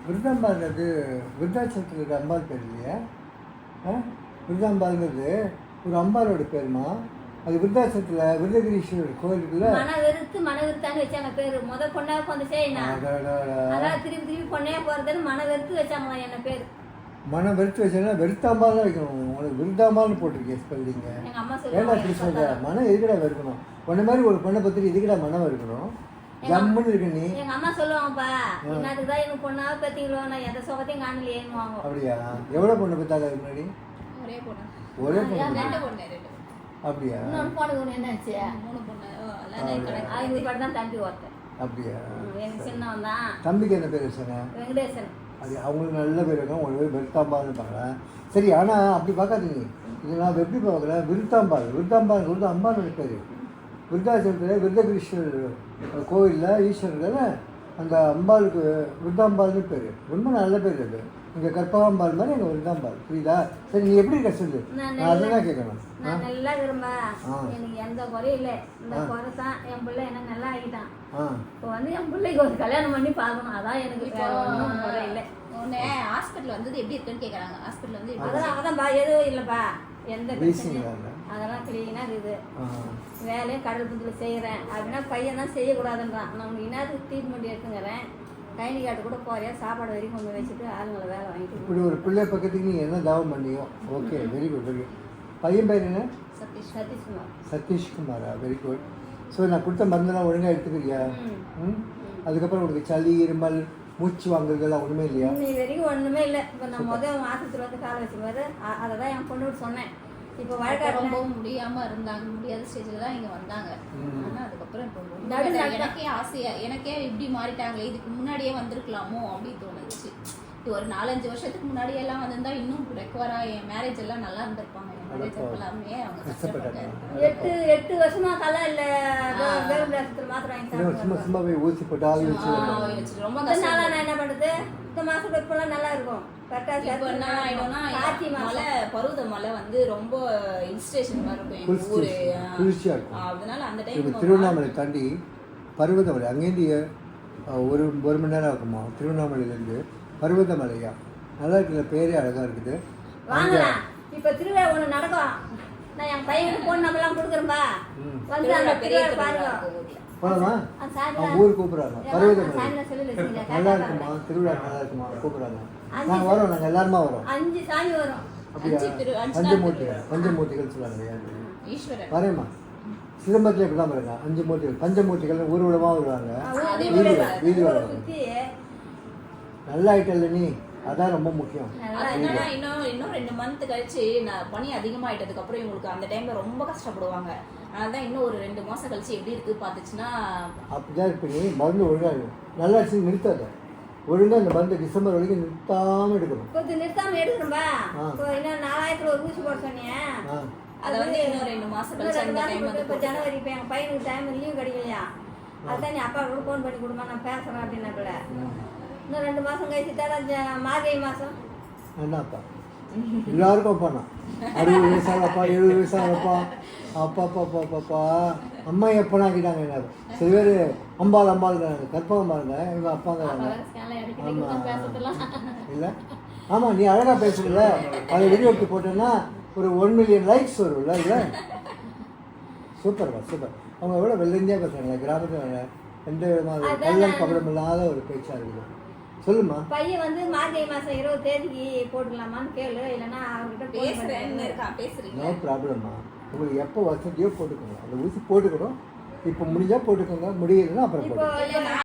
விருதாம்பாள்ங்கிறது விருதாச்சலத்தில் இருக்கிற அம்பாள் பேர் இல்லையா? விருதாம்பாள்ங்கிறது ஒரு அம்பாளோட பேருமா? அது விருதாச்சலத்தில் விருதகிரீஸ்வரர் கோயில் இருக்குல்ல. மனவெருத்தான்னு வச்சாங்க பேரு. முத பொண்ணா வந்துச்சே அதான் திருப்பி பொண்ணையா போறதுன்னு மனவெருத்து வச்சாங்களா என்ன பேரு. மனம் வெறுத்து வச்சாங்கன்னா வெறுத்தாம்பால் தான் வைக்கணும். உங்களுக்கு விருதாம்பால்னு போட்டிருக்கேன் ஸ்பெல்லிங்க. ஏன்னா அப்படி சொல்ற மனம் எதுக்கடா வெறுக்கணும்? உன்ன மாதிரி ஒரு பொண்ணை பற்றி எதுக்கடா மனம் வெறுக்கணும்? ஜம்முன்னு இருக்கு நீ. எங்க அம்மா சொல்லுவாங்கப்பா, என்னதுதான் எனக்கு பொண்ணா பத்தீங்களோ, நான் எந்த சுகத்தையும் காணலையேன்னுவாங்க. அப்படியா? எவ்வளோ பொண்ணு பத்தாங்க முன்னாடி? ஒரே பொண்ணு. அப்படியா? இன்னொன்று பொண்ணு என்னாச்சு? 3 பொண்ணு. அவங்க பாட்டு தான் தம்பி ஒருத்தன். அப்படியா? எங்க சின்னவன் தான். தம்பிக்கு என்ன பேர் வச்சாங்க? வெங்கடேசன். அது அவங்களுக்கு நல்ல பேர் இருக்கும். ஒரு பேர் வெறுத்தாம்பால்னு பார்க்குறேன். சரி, ஆனால் அப்படி பார்க்காதீங்க. இது நான் எப்படி பார்க்குறேன், விருத்தாம்பாள். விருத்தாம்பாள்ங்கிறது அம்பாளோட பேர். விருத்தாச்சலத்தில் விருதகிரீஸ்வரர் கோயிலில் ஈஸ்வரர்கள் அந்த அம்பாளுக்கு விருத்தாம்பாள்னு பேர். ரொம்ப நல்ல பேர் அது. இங்கே கற்பகாம்பாள் மாதிரி எங்கள் விருத்தாம்பாள். புரியுதா? சரி, நீ எப்படி இருக்க சொல்லு, நான் அதுதான் கேட்கணும். நான் நல்லா விரும்ப, எனக்கு எந்த குறையும் இல்லை. இந்த குறை தான் என் பிள்ளை என்ன நல்லா ஆகிட்டான். இப்போ வந்து என் பிள்ளைக்கு ஒரு கல்யாணம் பண்ணி பார்க்கணும். அதான் எனக்கு குறை இல்லை. ஒன்று ஹாஸ்பிட்டல் வந்தது எப்படி இருக்குன்னு கேட்குறாங்க. ஹாஸ்பிட்டல் வந்து அதெல்லாம் பா எதுவும் இல்லைப்பா, எந்த பிரச்சனையும். அதெல்லாம் கிளீனாக இருக்குது. வேலையும் கடல் புந்தில் செய்கிறேன் அப்படின்னா பையன் தான் செய்யக்கூடாதுன்றான். நம்ம இன்னாது ட்ரீட்மெண்ட் எடுத்துங்கிறேன். கைனி காட்டு கூட போறியா, சாப்பாடு வரைக்கும் கொண்டு வச்சுட்டு ஆளுங்களை வேலை வாங்கிட்டு. இப்படி ஒரு பிள்ளை பக்கத்துக்கு நீ என்ன தாவம் பண்ணியோ. Okay, very good, very good. பையன் பேர் என்ன? சதீஷ்குமார். சதீஷ்குமாரா? Very good. ஸோ நான் கொடுத்த மருந்தெல்லாம் ஒழுங்காக எடுத்துக்கிறியா? அதுக்கப்புறம் உனக்கு சளி, இருமல், மூச்சு வாங்குறதுலாம் ஒன்றுமே இல்லையா? இன்னைக்கு வரைக்கும் ஒன்றுமே இல்லை. இப்போ நான் முதல் ஆஸ்பத்திரி வந்து காலை வச்சுப்பாரு. அதை தான் என் பொண்ணு சொன்னேன். இப்போ வழக்காடு ரொம்ப முடியாமல் இருந்தாங்க, முடியாத ஸ்டேஜில் தான் இங்கே வந்தாங்க. ஆனால் அதுக்கப்புறம் இப்போ எனக்கே ஆசையாக, எனக்கே இப்படி மாறிட்டாங்களே, இதுக்கு முன்னாடியே வந்திருக்கலாமோ அப்படின்னு தோணுச்சு. ஒரு 4-5 வருஷத்துக்கு முன்னாடியெல்லாம் வந்திருந்தா இன்னும் ரெக்கவராக என் மேரேஜ் எல்லாம் நல்லா இருந்திருப்பாங்க. என் மேரேஜ் எல்லாமே அவங்க கஷ்டப்பட்டாங்க. 8 வருஷமா கலை இல்லை. மாத்திரம் சும்மா போய் ஊசி போட்டு ஆள் வச்சு ரொம்ப கஷ்டம். நான் என்ன பண்ணுறது, இந்த மாதம் இப்பெல்லாம் நல்லா இருக்கும். இப்போ என்ன ஆகிடும்னா, பருவத மலை வந்து ரொம்ப இன்ஸ்டேஷன் மாதிரி இருக்கும் ஊர், குளிர்ச்சியாக இருக்கும். அதனால அந்த டைம் திருவண்ணாமலை தாண்டி பருவதமலை, அங்கேருந்து ஒரு மணி நேரம் இருக்குமா திருவண்ணாமலையிலேருந்து பருவதமலையா? நல்லா இருக்குல்ல, பேரே அழகாக இருக்குது. வாங்கலாம். இப்போ திருவிழா ஒன்று நடக்கும். நான் என் பையனுக்கு பொண்ணு நம்மளாம் கொடுக்குறேன்பா. வந்து அந்த திருவிழா பாருங்க. போகலாமா? ஊர் கூப்பிட்றாங்க. பருவதமலை நல்லா இருக்குமா? திருவிழா நல்லா இருக்குமா? கூப்பிட்றாங்க. நாங்கள் வரோம், நாங்கள் எல்லாருமா வரோம். 5 சாமி வரும். அப்படியா? பஞ்சமூர்த்திகள் சொல்லுவாங்க. வரேம்மா, சிதம்பரத்தில் இப்படி தான் பாருங்க. 5 மூர்த்திகள், பஞ்சமூர்த்திகள் ஊர்வலமாக வருவாங்க. வீதி வருவாங்க. நல்லா ஆயிட்டல்ல நீ, அதான் ரொம்ப முக்கியம். இன்னும் 2 மந்த் கழிச்சு நான் பனி அதிகமாயிட்டதுக்கு அப்புறம் இவங்களுக்கு அந்த டைம்ல ரொம்ப கஷ்டப்படுவாங்க. அதனால இன்னும் ஒரு 2 மாசம் கழிச்சு எப்படி இருக்கு பாத்துச்சுன்னா அப்படிதான் இருப்ப. நீ மருந்து ஒழுங்கா நல்லா நிறுத்தாத. ஒழுங்கா இந்த மருந்து டிசம்பர் வரைக்கும் நிறுத்தாம எடுக்கணும். கொஞ்சம் நிறுத்தாம எடுக்கணும்பா. இன்னும் 4000 ஒரு ஊசி போட சொன்னீங்க. அதை வந்து இன்னும் 2 மாசம் கழிச்சு அந்த டைம் வந்து இப்போ ஜனவரி. இப்போ எங்கள் பையனுக்கு டைம் லீவ் கிடைக்கலையா? அதான் நீ அப்பா கூட ஃபோன் பண்ணி கொடுமா, நான் பேசுகிறேன் அப்படின்னாப்புல. இன்னும் 2 மாதம் கழிச்சு தான் மார்கழி மாதம். என்னப்பா எல்லாருக்கும் அப்பாண்ணா 60 வயசாகப்பா, 70 வயசாகப்பா. அப்பா அப்பா அப்பாப்பா அம்மா எப்போனா ஆக்கிட்டாங்க. என்ன சில பேர் அம்பாள் கற்பகம் பாருங்க, எங்கள் அப்பாங்க. ஆமாம் இல்லை, ஆமாம், நீ அழகாக பேசுறல. அதை வீடியோ எடுத்து போட்டோன்னா ஒரு 1 மில்லியன் லைக்ஸ் வரும்ல. இல்லை, சூப்பர்ப்பா சூப்பர். அவங்க எவ்வளோ வெள்ளந்தியாக பேசுகிறாங்களே, கிராமத்தில் எந்த விதமாக கள்ளம் கபடம் இல்லாத ஒரு பேச்சாக இருக்குது. சொல்லுமா. பையன் வந்து மார்கழி மாதம் 20 தேதிக்கு போட்டுக்கலாமான்னு கேளு, இல்லைன்னா அவர்கிட்ட பேசுறேன். நோ ப்ராப்ளம்மா. உங்களுக்கு எப்போ வசதியோ போட்டுக்கோங்க. அந்த ஊசி போட்டுக்கணும். இப்போ முடிஞ்சால் போட்டுக்கோங்க, முடியலைன்னா அப்புறம் போட்டுக்கோங்க.